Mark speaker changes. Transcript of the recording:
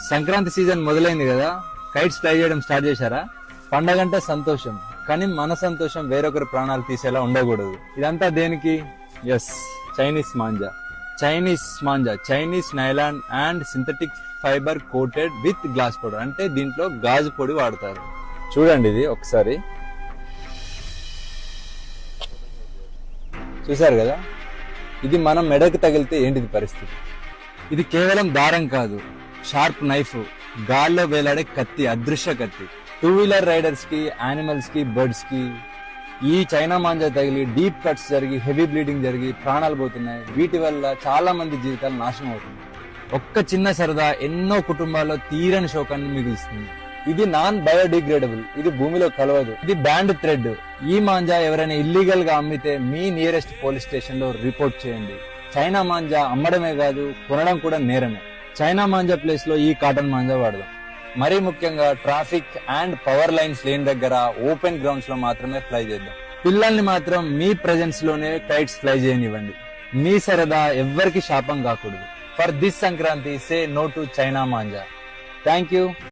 Speaker 1: Sankranti season మొదలైంది కదా, kites fly చేయడం స్టార్ట్ చేశారా? పండగంటే సంతోషం, కానీ మన సంతోషం వేరొకరి ప్రాణాలు తీసేలా ఉండకూడదు. ఇదంతా దేనికి? Yes, Chinese manja. Chinese nylon and synthetic fibre coated with glass powder. అంటే దీంట్లో గాజు పొడి వాడతారు. చూడండి, ఇది ఒకసారి చూసారు కదా, ఇది మనం మెడకు తగిలితే ఏంటిది పరిస్థితి? ఇది కేవలం దారం కాదు, షార్ప్ నైఫ్, గాల్లో వేలాడే కత్తి, అదృశ్య కత్తి. 2-వీలర్ రైడర్స్ కి, యానిమల్స్ కి, బర్డ్స్ కి ఈ చైనా మాంజా తగిలి డీప్ కట్స్ జరిగి, హెవీ బ్లీడింగ్ జరిగి ప్రాణాలు పోతున్నాయి. వీటి వల్ల చాలా మంది జీవితాలు నాశనం అవుతున్నాయి. ఒక్క చిన్న సరదా ఎన్నో కుటుంబాల్లో తీరని శోకాన్ని మిగులుస్తుంది. ఇది నాన్ బయోడిగ్రేడబుల్, ఇది భూమిలో కలవదు, ఇది బ్యాండ్ థ్రెడ్. ఈ మాంజా ఎవరైనా ఇల్లీగల్ గా అమ్మితే మీ నియరెస్ట్ పోలీస్ స్టేషన్ లో రిపోర్ట్ చేయండి. చైనా మాంజా అమ్మడమే కాదు, కొనడం కూడా నేరమే. చైనా మాంజా ప్లేస్ లో ఈ కాటన్ మాంజా వాడదాం. మరీ ముఖ్యంగా ట్రాఫిక్ అండ్ పవర్ లైన్స్ లేని దగ్గర, ఓపెన్ గ్రౌండ్స్ లో మాత్రమే ఫ్లై చేద్దాం. పిల్లల్ని మాత్రం మీ ప్రెజెన్స్ లోనే కైట్స్ ఫ్లై చేయనివ్వండి. మీ సరదా ఎవ్వరికి శాపం కాకూడదు. For this Sankranti, say no to China manja. Thank you.